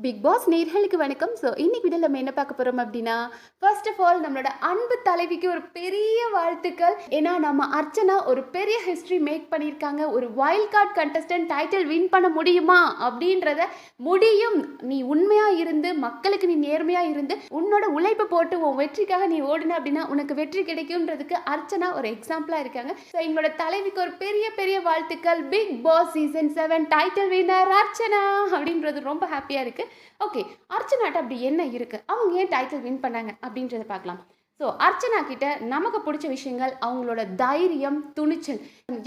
Big pass நேர்களுக்கு வணக்கம். So இன்னைக்கு வீடியோவில் நம்ம என்ன பார்க்க போகிறோம் அப்படின்னா, ஃபர்ஸ்ட் ஆஃப் ஆல் நம்மளோட அன்பு தலைவிக்கு ஒரு பெரிய வாழ்த்துக்கள். ஏன்னா நம்ம அர்ச்சனா ஒரு பெரிய ஹிஸ்ட்ரி மேக் பண்ணியிருக்காங்க. ஒரு wild card contestant title win பண்ண முடியுமா அப்படின்றத முடியும். நீ உண்மையாக இருந்து மக்களுக்கு நீ நேர்மையாக இருந்து உன்னோட உழைப்பு போட்டு உன் வெற்றிக்காக நீ ஓடுன அப்படின்னா உனக்கு வெற்றி கிடைக்கும்ன்றதுக்கு அர்ச்சனா ஒரு எக்ஸாம்பிளாக இருக்காங்க. ஸோ எங்களோட தலைவிக்கு ஒரு பெரிய பெரிய வாழ்த்துக்கள். Big boss season 7 title winner Archana அப்படின்றது ரொம்ப ஹாப்பியாக இருக்குது. ஓகே, அர்ச்சனாட்ட அப்படி என்ன இருக்குது, அவங்க ஏன் டைட்டில் வின் பண்ணாங்க அப்படின்றத பார்க்கலாம். ஸோ அர்ச்சனா கிட்ட நமக்கு பிடிச்ச விஷயங்கள் அவங்களோட தைரியம், துணிச்சல்.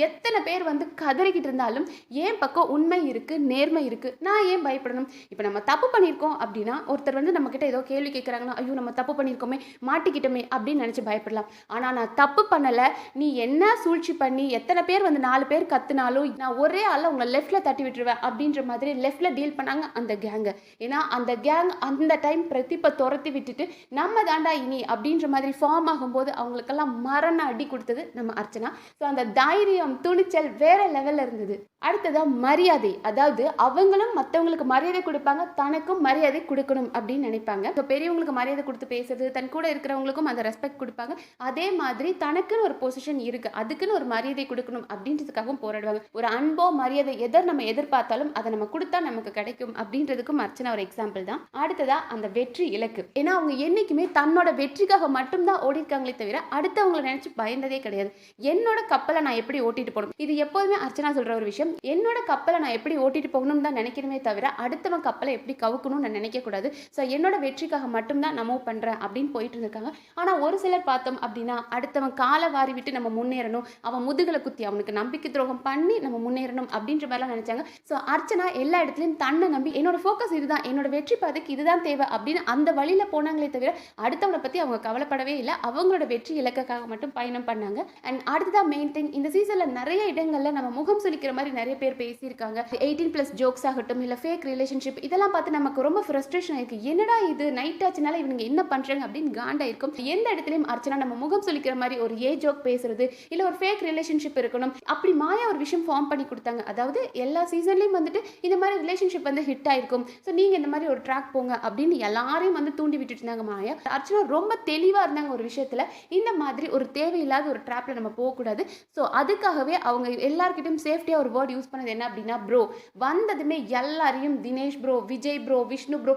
எத்தனை பேர் வந்து கதறிக்கிட்டு இருந்தாலும் ஏன் பக்கம் உண்மை இருக்குது, நேர்மை இருக்குது, நான் ஏன் பயப்படணும்? இப்போ நம்ம தப்பு பண்ணியிருக்கோம் அப்படின்னா ஒருத்தர் வந்து நம்மக்கிட்ட ஏதோ கேள்வி கேட்குறாங்கன்னா, ஐயோ நம்ம தப்பு பண்ணியிருக்கோமே, மாட்டிக்கிட்டோமே அப்படின்னு நினச்சி பயப்படலாம். ஆனால் நான் தப்பு பண்ணலை, நீ என்ன சூழ்ச்சி பண்ணி எத்தனை பேர் வந்து 4 பேர் கத்துனாலும் நான் ஒரே ஆள் உங்களை லெஃப்டில் தட்டி விட்டுருவேன் அப்படின்ற மாதிரி லெஃப்டில் டீல் பண்ணாங்க அந்த கேங்கு. ஏன்னா அந்த கேங் அந்த டைம் பிரதீப்பை துரத்தி விட்டுட்டு நம்ம தாண்டா இனி அப்படின்ற மாதிரி ஃபார்ம் ஆகும்போது அவங்களுக்கெல்லாம் மரண அடி கொடுத்தது நம்ம அர்ச்சனா. ஸோ அந்த தைரியம், துணிச்சல் வேற லெவலில் இருந்தது. அடுத்ததாக மரியாதை, அதாவது அவங்களும் மற்றவங்களுக்கு மரியாதை கொடுப்பாங்க, தனக்கும் மரியாதை கொடுக்கணும் அப்படின்னு நினைப்பாங்க. ஸோ பெரியவங்களுக்கு மரியாதை கொடுத்து பேசுறது, தன் கூட இருக்கிறவங்களுக்கும் அந்த ரெஸ்பெக்ட் கொடுப்பாங்க. அதே மாதிரி தனக்குன்னு ஒரு பொசிஷன் இருக்குது, அதுக்குன்னு ஒரு மரியாதை கொடுக்கணும் அப்படின்றதுக்காகவும் போராடுவாங்க. ஒரு அன்போ மரியாதை எதை நம்ம எதிர்பார்த்தாலும் அதை நம்ம கொடுத்தா நமக்கு கிடைக்கும் அப்படின்றதுக்கும் அர்ச்சனா ஒரு எக்ஸாம்பிள் தான். அடுத்ததா அந்த வெற்றி இலக்கு. ஏன்னா அவங்க என்னைக்குமே தன்னோட வெற்றிக்காக மட்டும்தான் ஓடிருக்காங்களே தவிர அடுத்தவங்களை நினைச்சு பயந்ததே கிடையாது. என்னோட கப்பலை நான் எப்படி ஓட்டிட்டு போகணும், இது எப்போதுமே அர்ச்சனா சொல்ற ஒரு விஷயம். என்னோட கப்பலை நான் எப்படி ஓட்டிட்டு போகணும் தான் நினைக்கணுமே தவிர அடுத்தவன் கப்பலை எப்படி கவுக்கணும்னு நான் நினைக்க கூடாது. ஸோ என்னோட வெற்றிக்காக மட்டும்தான் நான் மூவ் பண்றேன் அப்படின்னு போயிட்டு இருக்காங்க. ஆனா ஒரு சிலர் பார்த்தோம் அப்படின்னா அடுத்தவன் காலை வாரி விட்டு நம்ம முன்னேறணும், அவன் முதுகலை குத்தி அவனுக்கு நம்பிக்கை துரோகம் பண்ணி நம்ம முன்னேறணும் அப்படின்ற மாதிரிலாம் நினைச்சாங்க. ஸோ அர்ச்சனா எல்லா இடத்துலையும் தன்னை நம்பி என்னோட ஃபோக்கஸ் இதுதான், என்னோட வெற்றி பாதைக்கு இதுதான் தேவை அப்படின்னு அந்த வழியில போனாங்களே தவிர அடுத்தவனை பத்தி அவங்க கவலைப்படவே இல்லை. அவங்களோட வெற்றி இலக்காக மட்டும் பயணம் பண்ணாங்க. அண்ட் அடுத்ததான் மெயின் திங், இந்த சீசன்ல நிறைய இடங்கள்ல நம்ம முகம் சுளிக்கிற மாதிரி நிறைய பேர் பேசியிருக்காங்க. 18+ ஜோக்ஸ் ஆகட்டும், இல்லை ஃபேக் ரிலேஷன்ஷிப், இதெல்லாம் பார்த்து நமக்கு ரொம்ப ஃப்ரஸ்ட்ரேஷன் ஆயிருக்கு. என்னடா இது நைட் ஆச்சுனால இவங்க என்ன பண்றாங்க அப்படின்னு காண்டா இருக்கும். எந்த இடத்துலையும் அர்ச்சனா நம்ம முகம் சுளிக்கிற மாதிரி ஒரு ஜோக் பேசுறது, இல்லை ஒரு ஃபேக் ரிலேஷன்ஷிப் இருக்கணும் அப்படி மாயா ஒரு விஷயம் ஃபார்ம் பண்ணி கொடுத்தாங்க. அதாவது எல்லா சீசன்லையும் வந்துட்டு இந்த மாதிரி ரிலேஷன்ஷிப் வந்து ஹிட் ஆயிருக்கும், ஸோ நீங்க இந்த மாதிரி ஒரு ட்ராக் போங்க அப்படின்னு எல்லாரையும் வந்து தூண்டி விட்டுட்டு இருந்தாங்க மாயா. அர்ச்சனா ரொம்ப தெளிவாக இருந்தாங்க ஒரு விஷயத்தில், இந்த மாதிரி ஒரு தேவையில்லாத ஒரு ட்ராப்ல நம்ம போகக்கூடாது. ஸோ அதுக்காகவே அவங்க எல்லார்கிட்டையும் சேஃப்டியாக ஒரு வேர்ட் யூஸ் பண்ணது என்ன அப்படின்னா ப்ரோ. வந்ததுமே எல்லாரையும் Dinesh bro, Vijay bro, Vishnu bro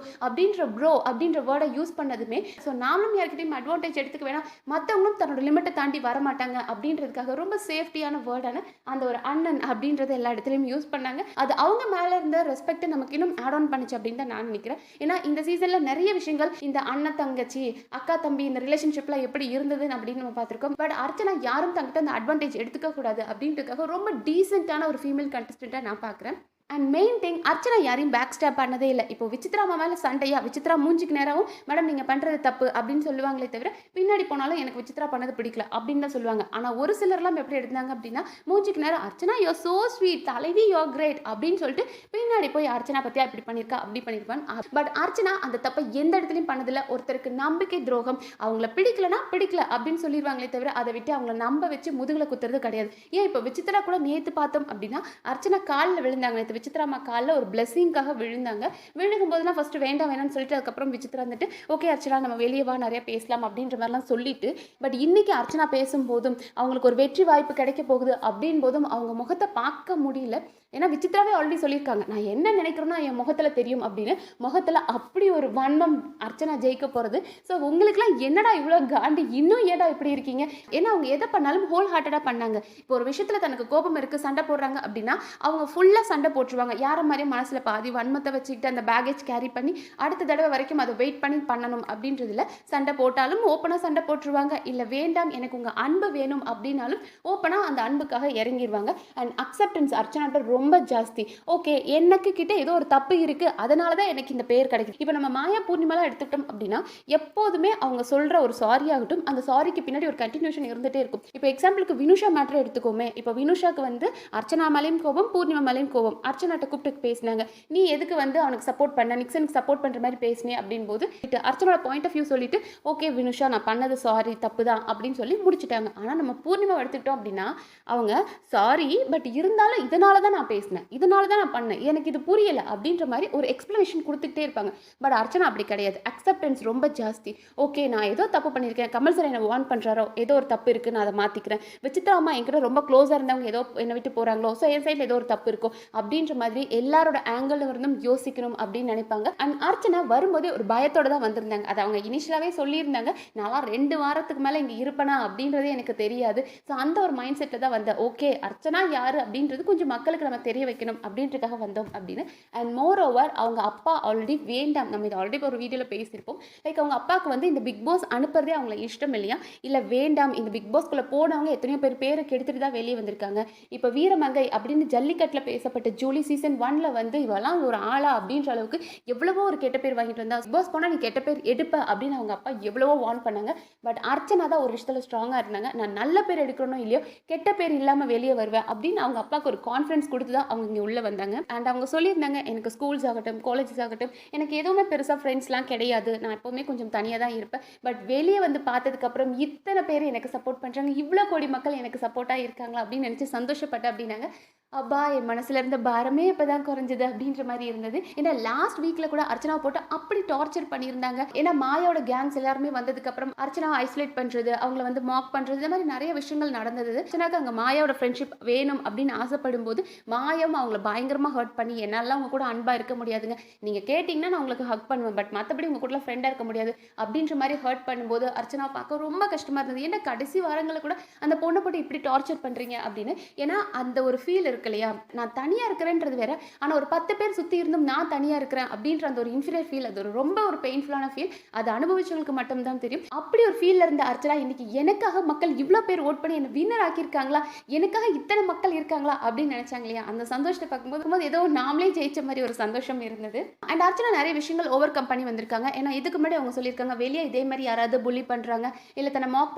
அப்படின்ற வேர்டை யூஸ் பண்ணதுமே ஸோ நாமளும் யார்கிட்டையும் அட்வான்டேஜ் எடுத்துக்க வேணாம், மற்றவங்களும் தன்னோட லிமிட்டை தாண்டி வர மாட்டாங்க அப்படின்றதுக்காக ரொம்ப சேஃப்டியான வேர்டான அந்த ஒரு அண்ணன் அப்படின்றத எல்லா இடத்துலையும் யூஸ் பண்ணாங்க. அது அவங்க மேலே இருந்த ரெஸ்பெக்ட் நமக்கு இன்னும் ஆட் ஆன் பண்ணிச்சு அப்படின்னு தான் நான் நினைக்கிறேன். ஏன்னா இந்த சீசனில் நிறைய விஷயங்கள் இந்த அண்ணன் தங்கச்சி, அக்கா தம்பி இந்த ரிலேஷன்ஷிப்ல எப்படி இருந்தது அப்படின்னு நம்ம பார்த்துருக்கோம். பட் அர்ச்சனா யாரும் தங்கிட்ட அந்த அட்வான்டேஜ் எடுத்துக்க கூடாது அப்படின்றதுக்காக ரொம்ப டீசென்ட்டான ஒரு ஃபீமேல் கண்டஸ்டன்ட்டாக நான் பார்க்குறேன். அண்ட் மெயின் திங், அர்ச்சனா யாரையும் பேக் ஸ்டாப் பண்ணதே இல்லை. இப்போ விசித்ரா மேலே சண்டையா, விசித்ரா மூஞ்சிக்கு நேராகவும் மேடம் நீங்கள் பண்ணுறது தப்பு அப்படின்னு சொல்லுவாங்களே தவிர பின்னாடி போனாலும் எனக்கு விசித்ரா பண்ணது பிடிக்கல அப்படின்னு தான் சொல்லுவாங்க. ஆனால் ஒரு சிலர்லாம் எப்படி எடுத்தாங்க அப்படின்னா மூஞ்சிக்கு நேரம் அர்ச்சனா யோ சோ ஸ்வீட், தலைவி யோ கிரேட் அப்படின்னு சொல்லிட்டு பின்னாடி போய் அர்ச்சனா பற்றியா இப்படி பண்ணியிருக்கா அப்படி பண்ணியிருப்பான். பட் அர்ச்சனா அந்த தப்பை எந்த இடத்துலையும் பண்ணதில்லை. ஒருத்தருக்கு நம்பிக்கை துரோகம், அவங்கள பிடிக்கலனா பிடிக்கல அப்படின்னு சொல்லிடுவாங்களே தவிர அதை விட்டு அவங்கள நம்ப வச்சு முதுகில் குத்துறது கிடையாது. ஏன் இப்போ விசித்ரா கூட நேற்று பார்த்தோம் அப்படின்னா அர்ச்சனா காலில் விழுந்தாங்க. விசித்ராமா காலில் ஒரு பிளெஸிங்காக விழுந்தாங்க. விழுகும் போதெல்லாம் ஃபர்ஸ்ட் வேண்டாம் வேணாம்னு சொல்லிட்டு அதுக்கப்புறம் விசித்ரா வந்துட்டு ஓகே அர்ச்சனா நம்ம வெளியே வா, நிறைய பேசலாம் அப்படின்ற மாதிரிலாம் சொல்லிட்டு, பட் இன்னைக்கு அர்ச்சனா பேசும்போதும் அவங்களுக்கு ஒரு வெற்றி வாய்ப்பு கிடைக்க போகுது அப்படின் போதும் அவங்க முகத்தை பார்க்க முடியல. ஏன்னா விசித்ராவே ஆல்ரெடி சொல்லியிருக்காங்க, நான் என்ன நினைக்கிறேன்னா என் முகத்தில் தெரியும் அப்படின்னு. முகத்தில் அப்படி ஒரு வன்மம் அர்ச்சனா ஜெயிக்க போகிறது. ஸோ உங்களுக்குலாம் என்னடா இவ்வளோ காண்டி, இன்னும் ஏடா இப்படி இருக்கீங்க? ஏன்னா அவங்க எதை பண்ணாலும் ஹோல் ஹார்ட்டடாக பண்ணாங்க. இப்போ ஒரு விஷயத்தில் தனக்கு கோபம் இருக்குது, சண்டை போடுறாங்க அப்படின்னா அவங்க ஃபுல்லாக சண்டை போட்டுருவாங்க. யார மாதிரியும் மனசில் பாதி வன்மத்தை வச்சுக்கிட்டு அந்த பேகேஜ் கேரி பண்ணி அடுத்த தடவை வரைக்கும் அதை வெயிட் பண்ணி பண்ணணும் அப்படின்றதுல சண்டை போட்டாலும் ஓப்பனாக சண்டை போட்டுருவாங்க. இல்லை வேண்டாம் எனக்கு உங்கள் அன்பு வேணும் அப்படின்னாலும் ஓப்பனாக அந்த அன்புக்காக இறங்கிடுவாங்க. அண்ட் அக்செப்டன்ஸ் அர்ச்சனாட்ட ரொம்ப ஜாஸ்தி. ஓகே எனக்கு கிட்ட ஏதோ ஒரு தப்பு இருக்கு, அதனால தான் எனக்கு இந்த பேர் கிடைக்குது. இப்போ நம்ம மாயா பூர்ணிமாலாம் எடுத்துக்கிட்டோம் அப்படின்னா எப்போதுமே அவங்க சொல்ற ஒரு சாரி ஆகட்டும், அந்த சாரிக்கு பின்னாடி ஒரு கண்டினியூஷன் இருந்துட்டே இருக்கும். இப்போ எக்ஸாம்பிளுக்கு வினுஷா மேட்டர் எடுத்துக்கோமே. இப்போ வினுஷாக்கு வந்து அர்ச்சனா மேலேயும் கோபம், பூர்ணிமா மேலேயும் கோபம். அர்ச்சனாட்ட கூப்பிட்டு பேசினாங்க, நீ எதுக்கு வந்து அவனுக்கு சப்போர்ட் பண்ண, நிக்சனுக்கு சப்போர்ட் பண்ற மாதிரி பேசினே அப்படின் போது அர்ச்சனோட பாயிண்ட் ஆஃப் வியூ சொல்லிட்டு ஓகே வினுஷா நான் பண்ணது சாரி தப்பு தான் அப்படின்னு சொல்லி முடிச்சுட்டாங்க. ஆனால் நம்ம பூர்ணிமா எடுத்துக்கிட்டோம் அப்படின்னா அவங்க சாரி பட் இருந்தாலும் இதனால தான் நான் பேசினேன், இதனால தான் நான் பண்ணேன், எனக்கு இது புரியல அப்படின்ற மாதிரி ஒரு எக்ஸ்பிளனேஷன் கொடுத்துக்கிட்டே இருப்பாங்க. பட் அர்ச்சனா அப்படி கிடையாது. அக்செப்டன்ஸ் ரொம்ப ஜாஸ்தி. ஓகே, நான் ஏதோ தப்பு பண்ணியிருக்கேன், கமல் சார் என்ன வார்ன் பண்ணுறாரோ, ஏதோ ஒரு தப்பு இருக்குது, நான் அதை மாற்றிக்கிறேன். விசித்ரா அம்மா என்கிட்ட ரொம்ப க்ளோஸாக இருந்தவங்க ஏதோ என்னை விட்டு போகிறாங்களோ, ஸோ என் சைடில் ஏதோ ஒரு தப்பு இருக்கும் அப்படின்ற மாதிரி எல்லாரோட ஆங்கிள் இருந்தும் யோசிக்கணும் அப்படின்னு நினைப்பாங்க. அண்ட் அர்ச்சனா வரும்போதே ஒரு பயத்தோட தான் வந்திருந்தாங்க. அது அவங்க இனிஷியலாகவே சொல்லியிருந்தாங்க, நான்லாம் 2 வாரத்துக்கு மேலே இங்கே இருப்பேனா அப்படின்றதே எனக்கு தெரியாது. ஸோ அந்த ஒரு மைண்ட் செட்டில் தான் வந்தேன். ஓகே, அர்ச்சனா யார் அப்படின்றது கொஞ்சம் மக்களுக்கு நம்ம தெரிய வைக்கணும் அப்படின்றதுக்காக வந்தோம் அப்படின்னு. அண்ட் மோர் ஓவர் அவங்க அப்பா ஆல்ரெடி வேண்டாம், நம்ம இது ஆல்ரெடி ஒரு வீடியோவில் பேசியிருப்போம். லைக் அவங்க அப்பாவுக்கு வந்து இந்த பிக் பாஸ் அனுப்புறதே அவங்கள இஷ்டம் இல்லையா, இல்லை வேண்டாம், இந்த பிக் பாஸ்குள்ளே போனவங்க எத்தனையோ பேரை கெடுத்துட்டு தான் வெளியே வந்திருக்காங்க. இப்போ வீரமங்கை அப்படின்னு ஜல்லிக்கட்டில் பேசப்பட்ட ஜூலி சீசன் 1ல வந்து இவெல்லாம் ஒரு ஆளா அப்படின்ற அளவுக்கு எவ்வளவோ ஒரு கெட்ட பேர் வாங்கிட்டு வந்தா, பிக் பாஸ் போனால் நீ கெட்ட பேர் எடுப்ப அப்படின்னு அவங்க அப்பா எவ்வளவோ வார்ன் பண்ணாங்க. பட் அர்ச்சனா தான் ஒரு விஷயத்தில் ஸ்ட்ராங்காக இருந்தாங்க. நான் நல்ல பேர் எடுக்கணும் இல்லையோ கெட்ட பேர் இல்லாமல் வெளியே வருவேன் அப்படின்னு அவங்க அப்பாவுக்கு ஒரு கான்ஃபிடன்ஸ் கொடுத்து தான் அவங்க இங்கே உள்ளே வந்தாங்க. அண்ட் அவங்க சொல்லியிருந்தாங்க, எனக்கு ஸ்கூல்ஸ் ஆகட்டும் காலேஜஸ் ஆகட்டும் எனக்கு எதுவுமே பெருசாக ஃப்ரெண்ட்ஸ்லாம் கிடையாது, நான் எப்போவுமே கொஞ்சம் தனியாக தான் இருப்பேன். பட் வெளியே வந்து பார்த்ததுக்கப்புறம் இத்தனை பேர் எனக்கு சப்போர்ட் பண்ணுறாங்க, இவ்வளோ கோடி மக்கள் எனக்கு சப்போர்ட்டாக இருக்காங்களா அப்படின்னு நினச்சி சந்தோஷப்பட்டேன் அப்படின்னாங்க. அப்பா, என் மனசுல இருந்த பாரமே இப்பதான் குறைஞ்சது அப்படின்ற மாதிரி இருந்தது. ஏன்னா லாஸ்ட் வீக்ல கூட அர்ச்சனாவை போட்டு அப்படி டார்ச்சர் பண்ணியிருந்தாங்க. ஏன்னா மாயாவோட கேங்ஸ் எல்லாருமே வந்ததுக்கு அப்புறம் அர்ச்சனாவை ஐசோலேட் பண்றது, அவங்கள வந்து மாக் பண்றது, இந்த மாதிரி நிறைய விஷயங்கள் நடந்தது. அர்ச்சனாக்கு அங்க மாயாவோட ஃப்ரெண்ட்ஷிப் வேணும் அப்படின்னு ஆசைப்படும் போது மாயாவும் அவங்கள பயங்கரமா ஹர்ட் பண்ணி, என்னால அவங்க கூட அன்பா இருக்க முடியாதுங்க, நீங்க கேட்டீங்கன்னா நான் உங்களுக்கு ஹக் பண்ணுவேன், பட் மற்றபடி உங்க கூட ஃப்ரெண்டா இருக்க முடியாது அப்படின்ற மாதிரி ஹர்ட் பண்ணும்போது அர்ச்சனா பார்க்க ரொம்ப கஷ்டமா இருந்தது. ஏன்னா கடைசி வாரங்களை கூட அந்த பொண்ணை போட்டு இப்படி டார்ச்சர் பண்றீங்க அப்படின்னு. ஏன்னா அந்த ஒரு ஃபீல் இருக்கு இல்லையா, நான் தனியா இருக்கிறேன்றது வேற, ஆனா ஒரு 10 பேர் சுத்தி இருந்தும் நான் தனியா இருக்கிறேன் அப்படின்ற அந்த ஒரு இன்ஃபீரியர் ஃபீல், அது ரொம்ப ஒரு பெயின்ஃபுல்லான ஃபீல். அது அனுபவிச்சவங்களுக்கு மட்டும் தான் தெரியும். அப்படி ஒரு ஃபீல்ல இருந்த அர்ச்சனா இன்னைக்கு எனக்காக மக்கள் இவ்வளோ பேர் ஓட் பண்ணி என்ன வின்னர் ஆக்கியிருக்காங்களா, எனக்காக இத்தனை மக்கள் இருக்காங்களா அப்படின்னு நினைச்சாங்க இல்லையா, அந்த சந்தோஷத்தை பார்க்கும்போது ஏதோ நாமளே ஜெயிச்ச மாதிரி ஒரு சந்தோஷம் இருந்தது. அண்ட் அர்ச்சனா நிறைய விஷயங்கள் ஓவர் கம் பண்ணி வந்திருக்காங்க. ஏன்னா இதுக்கு முன்னாடி அவங்க சொல்லியிருக்காங்க, வெளியே இதே மாதிரி யாராவது புள்ளி பண்றாங்க இல்லை தன்னை மாக்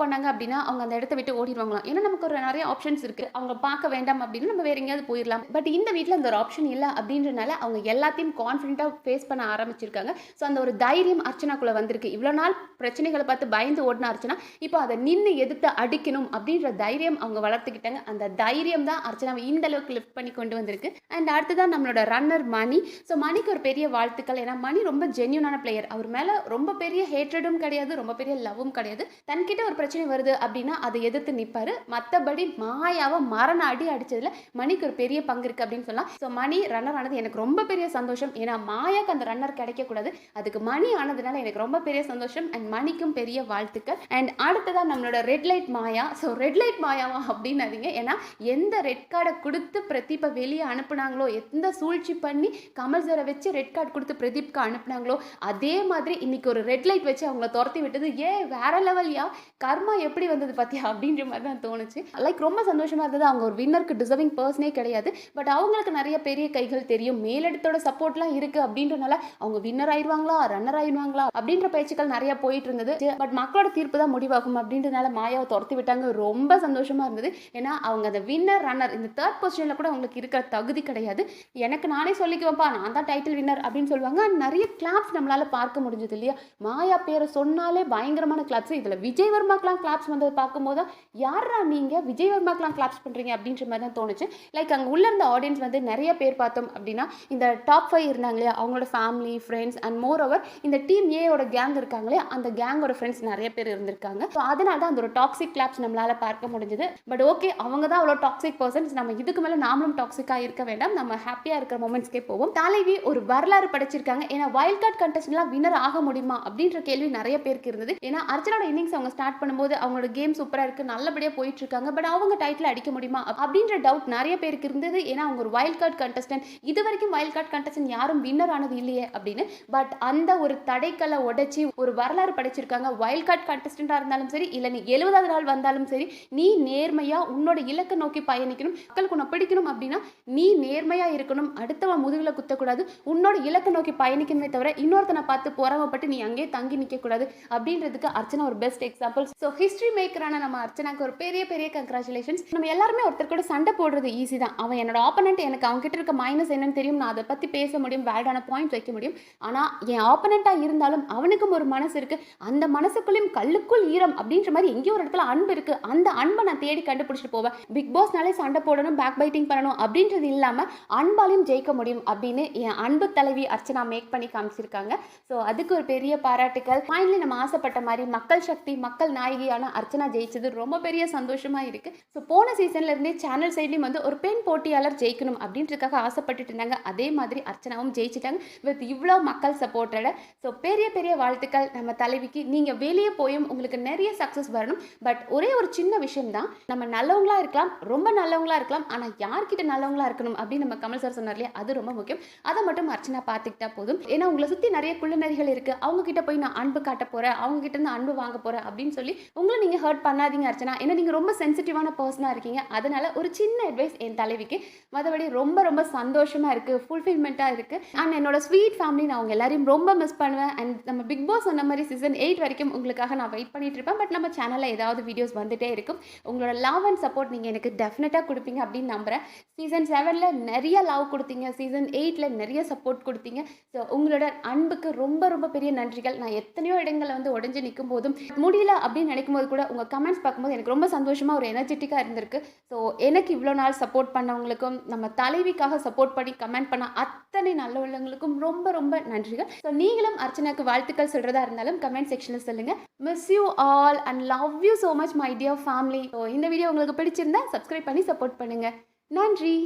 பண்ணாங்க அப்படின்னா அவங்க அந்த இடத்த விட்டு ஓடிடுவாங்களாம். ஏன்னா நமக்கு ஒரு நிறைய ஆப்ஷன்ஸ் இருக்கு, அவங்க பார்க்க வேண்டாம் அப்படின்னு நம்ம வேற எங்கேயாவது போயிடலாம். பட் இந்த வீட்டில் அந்த ஒரு ஆப்ஷன் இல்லை அப்படின்றனால அவங்க எல்லாத்தையும் கான்ஃபிடென்ட்டாக ஃபேஸ் பண்ண ஆரம்பிச்சிருக்காங்க. ஸோ அந்த ஒரு தைரியம் அர்ச்சனாக்குள்ளே வந்திருக்கு. இவ்வளோ நாள் பிரச்சனைகளை பார்த்து பயந்து ஓடின அர்ச்சனா இப்போ அதை நின்று எதிர்த்து அடிக்கணும் அப்படின்ற தைரியம் அவங்க வளர்த்துக்கிட்டாங்க. அந்த தைரியம் தான் அர்ச்சனாவை இந்த அளவுக்கு லிஃப்ட் பண்ணி கொண்டு வந்திருக்கு. அண்ட் அடுத்ததான் நம்மளோட ரன்னர் மணி. ஸோ மணிக்கு ஒரு பெரிய வாழ்த்துக்கள். ஏன்னா மணி ரொம்ப ஜென்யூனான பிளேயர். அவர் மேலே ரொம்ப பெரிய ஹேட்ரடும் கிடையாது, ரொம்ப பெரிய லவ்வும் கிடையாது. தன்கிட்ட ஒரு பிரச்சனை வருது அப்படின்னா அதை எதிர்த்து நிற்பாரு. மற்றபடி மாயாவை மரண அடி அடிச்சதுல மணிக்கு ஒரு பெரிய பங்கு இருக்கு அப்படின்னு சொல்லலாம். ஸோ மணி ரன்னர் ஆனது எனக்கு ரொம்ப பெரிய சந்தோஷம். ஏன்னா மாயாக்கு அந்த ரன்னர் கிடைக்கக்கூடாது, அதுக்கு மணி ஆனதுனால எனக்கு ரொம்ப பெரிய சந்தோஷம். அண்ட் மணிக்கும் பெரிய வாழ்த்துக்கள். அண்ட் அடுத்ததான் நம்மளோட ரெட் லைட் மாயா. ஸோ ரெட் லைட் மாயாவா அப்படின்னாதீங்க, ஏன்னா எந்த ரெட் கார்டை கொடுத்து பிரதீப்பை வெளியே அனுப்புனாங்களோ, எந்த சூழ்ச்சி பண்ணி கமல் சாரை வச்சு ரெட் கார்டு கொடுத்து பிரதீப்க்கு அனுப்புனாங்களோ, அதே மாதிரி இன்னைக்கு ஒரு ரெட் லைட் வச்சு அவங்கள துரத்தி விட்டது வேற லெவல்யா, கர்மா எப்படி வந்தது பார்த்தியா அப்படின்ற மாதிரி தான் தோணுச்சு. லைக் ரொம்ப சந்தோஷமா இருந்தது. அவங்க ஒரு வின்னருக்கு டிசர்விங் பர்சனே கிடையாது, பட் அவங்களுக்கு நிறைய பெரிய கைகள் தெரியும், மேலிடத்தோட சப்போர்ட்லாம் இருக்கு அப்படின்றனால அவங்க வின்னர் ஆயிடுவாங்களா ரன்னர் ஆயிடுவாங்களா அப்படின்ற பேச்சுக்கள் நிறைய போயிட்டு இருந்தது. பட் மக்களோட தீர்ப்பு தான் முடிவாகும் அப்படின்றனால மாயாவை துரத்தி விட்டாங்க. ரொம்ப சந்தோஷமா இருந்தது. ஏன்னா அவங்க அந்த வின்னர் ரன்னர் இந்த தேர்ட் பொசிஷன்ல கூட அவங்களுக்கு இருக்கிற தகுதி கிடையாது. எனக்கு நானே சொல்லிக்குவேன்ப்பா, நான் தான் டைட்டில் வின்னர் அப்படின்னு சொல்லுவாங்க. நிறைய கிளாப்ஸ் நம்மளால பார்க்க முடிஞ்சது இல்லையா, மாயா பேரை சொன்னாலே பயங்கரமான கிளாப்ஸ். இதுல விஜய் வர்மாக்கெல்லாம் கிளாப்ஸ் வந்தது பார்க்கும்போது யாரா நீங்க விஜய் வர்மாக்கெல்லாம் கிளாப்ஸ் பண்றீங்க அப்படின்ற மாதிரி தான் தோணுச்சு. லைக் அங்கே உள்ள இருந்த ஆடியன்ஸ் வந்து நிறைய பேர் பார்த்தோம் அப்படின்னா இந்த டாப் 5 இருந்தாங்க இல்லையா, அவங்களோட family friends and more over இந்த டீம் ஏயோட கேங் இருக்காங்களே, அந்த கேங்கோட ஃப்ரெண்ட்ஸ் நிறைய பேர் இருந்திருக்காங்க. ஸோ அதனால தான் அந்த ஒரு டாக்ஸிக் கிளாப்ஸ் நம்மளால பார்க்க முடிஞ்சது. பட் ஓகே, அவங்க தான் அவ்வளோ டாக்ஸிக் பர்சன்ஸ், நம்ம இதுக்கு மேலே நாமளும் டாக்ஸிக்காக இருக்க வேண்டாம், நம்ம ஹாப்பியாக இருக்கிற மூமெண்ட்ஸ்க்கே போவோம். தலைவி ஒரு வரலாறு படைச்சிருக்காங்க. ஏன்னா வைல்ட் கார்டு கண்டெஸ்ட்லாம் வின்னர் ஆக முடியுமா அப்படின்ற கேள்வி நிறைய பேருக்கு இருந்தது. ஏன்னா அர்ச்சனாவோட இன்னிங்ஸ் அவங்க ஸ்டார்ட் பண்ணும்போது அவங்களோட கேம் சூப்பராக இருக்கு, நல்லபடியாக போயிட்டு இருக்காங்க. பட் அவங்க டைட்டில் அடிக்க முடியுமா அப்படின்ற டவுட் நிறைய பேருக்கு இருந்தது. ஏன்னா அவங்க ஒரு வைல்ட் கார்டு கண்டெஸ்டன்ட், இது வரைக்கும் வைல்ட் கார்டு கண்டெஸ்டன்ட் யாரும் வின்னர் ஆனது இல்லையே அப்படின்னு. பட் அந்த ஒரு தடைக்கல்லை உடைச்சி ஒரு வரலாறு படைச்சிருக்காங்க. வைல்ட் கார்டு கண்டெஸ்டன்டாக இருந்தாலும் சரி, இல்லை நீ 70வது நாள் வந்தாலும் சரி, நீ நேர்மையா உன்னோட இலக்கை நோக்கி பயணிக்கணும். மக்களுக்கு உன்னை பிடிக்கணும் அப்படின்னா நீ நேர்மையா இருக்கணும், அடுத்தவன் முதுகுல குத்தக்கூடாது, உன்னோட இலக்கை நோக்கி பயணிக்கணுமே தவிர இன்னொருத்தனை பார்த்து பொறாமப்பட்டு நீ அங்கேயே தங்கி நிற்க கூடாது அப்படின்றதுக்கு அர்ச்சனா ஒரு பெஸ்ட் எக்ஸாம்பிள். ஸோ ஹிஸ்டரி மேக்கரான நம்ம அர்ச்சனாக்கு ஒரு பெரிய பெரிய கங்க்ராச்சுலேஷன்ஸ். நம்ம எல்லாருமே ஒருத்தர் கூட சண்டை போடுறது ஈஸி தான். அவன் என்னோட ஆப்போனன்ட், எனக்கு அவன்கிட்ட இருக்க மைனஸ் என்னன்னு தெரியும். நான் அதை பற்றி பேச முடியும், வேலிடான பாயிண்ட் வைக்க முடியும். ஆனால் என் ஆப்போனண்ட்டாக இருந்தாலும் அவனுக்கும் ஒரு மனசு இருக்குது. அந்த மனசுக்குள்ளேயும் கல்லுக்குள் ஈரம் அப்படின்ற மாதிரி எங்கேயோ ஒரு இடத்துல அன்பு இருக்குது. அந்த அன்பை நான் தேடி கண்டுபிடிச்சிட்டு போவேன். பிக் பாஸ்னாலே சண்டை போடணும், பேக் பைட்டிங் பண்ணணும் அப்படின்றது இல்லாமல் அன்பாலையும் ஜெயிக்க முடியும் அப்படின்னு என் அன்பு தலைவி அர்ச்சனா மேக் பண்ணி காமிச்சிருக்காங்க. ஸோ அதுக்கு ஒரு பெரிய பாராட்டுக்கள். ஃபைனலி நம்ம ஆசைப்பட்ட மாதிரி மக்கள் சக்தி, மக்கள் நாயகியான அர்ச்சனா ஜெயிச்சது ரொம்ப பெரிய சந்தோஷமா இருக்கு. ஸோ போன சீசன்ல இருந்தே சேனல் சைட்லயும் வந்து ஒரு பெண் போட்டியாளர் ஜெயிக்கணும் அப்படின்றதுக்காக ஆசைப்பட்டுட்டு இருந்தாங்க. அதே மாதிரி அர்ச்சனாவும் ஜெயிச்சிட்டாங்க வித் இவ்வளோ மக்கள் சப்போர்ட்டோட. ஸோ பெரிய பெரிய வாழ்த்துக்கள் நம்ம தலைவிக்கு. நீங்க வெளியே போயும் உங்களுக்கு நிறைய சக்ஸஸ் வரணும். பட் ஒரே ஒரு சின்ன விஷயம் தான், நம்ம நல்லவங்களா இருக்கலாம், ரொம்ப நல்லவங்களா இருக்கலாம், ஆனால் யார்கிட்ட நல்லவங்களா இருக்கணும் அப்படின்னு நம்ம கமல் சார் சொன்னார் இல்லையா, அது ரொம்ப முக்கியம். அதை மட்டும் அர்ச்சனா பார்த்துக்கிட்டா போதும். ஏன்னா உங்களை சுற்றி நிறைய குள்ளநரிகள் இருக்கு, அவங்க கிட்ட போய் நான் அன்பு காட்ட போறேன், அவங்க கிட்ட இருந்து அன்பு வாங்க போறேன் அப்படின்னு சொல்லி உங்களை நீங்க ஹர்ட் பண்ணாதீங்க அர்ச்சனா. ஏன்னா நீங்க ரொம்ப சென்சிட்டிவான பர்சனாக இருக்கீங்க. அதனால ஒரு சின்ன அட்வைஸ் என் தலைவிக்கு. மற்றபடி ரொம்ப ரொம்ப சந்தோஷமா இருக்கு, ஃபுல்ஃபில்மெண்ட்டாக இருக்கு. அண்ட் என்னோட ஸ்வீட் ஃபேமிலி, நான் அவங்க எல்லாரையும் ரொம்ப மிஸ் பண்ணுவேன். அண்ட் நம்ம பிக் பாஸ் சொன்ன மாதிரி சீசன் 8 வரைக்கும் உங்களுக்காக நான் வெயிட் பண்ணிட்டு இருப்பேன். பட் நம்ம சேனலில் ஏதாவது வீடியோஸ் வந்துட்டே இருக்கும். உங்களோட லவ் அண்ட் சப்போர்ட் நீங்கள் எனக்கு டெஃபினட்டாக கொடுப்பீங்க அப்படின்னு நம்புகிறேன். சீசன் 7ல் நிறைய லவ் கொடுத்தீங்க, சீசன் 8ல் நிறைய சப்போர்ட் கொடுத்தீங்க. ஸோ உங்களோட அன்புக்கு ரொம்ப ரொம்ப பெரிய நன்றிகள். நான் எத்தனையோ இடங்களில் வந்து உடஞ்சி நிற்கும் போதும் முடியல அப்படின்னு நினைக்கும் போது கூட உங்கள் கமெண்ட்ஸ் பார்க்கும்போது எனக்கு ரொம்ப சந்தோஷமாக, ஒரு எனர்ஜெட்டிக்காக இருந்திருக்கு. ஸோ எனக்கு இவ்வளோ நாள் சப்போர்ட் பண்ணவங்களுக்கும், நம்ம தலைவிக்காக சப்போர்ட் பண்ணி கமெண்ட் பண்ண அத்தனை நல்ல உள்ளவங்களுக்கும் ரொம்ப ரொம்ப நன்றிகள். ஸோ நீங்களும் அர்ச்சனாக்கு வாழ்த்துக்கள் சொல்கிறதா இருந்தாலும் கமெண்ட் செக்ஷனில் சொல்லுங்கள். Miss you all and love you so much my dear family. So இந்த வீடியோ உங்களுக்கு பிடிச்சிருந்தா சப்ஸ்கிரைப் பண்ணி சப்போர்ட் பண்ணுங்கள். நன்றி.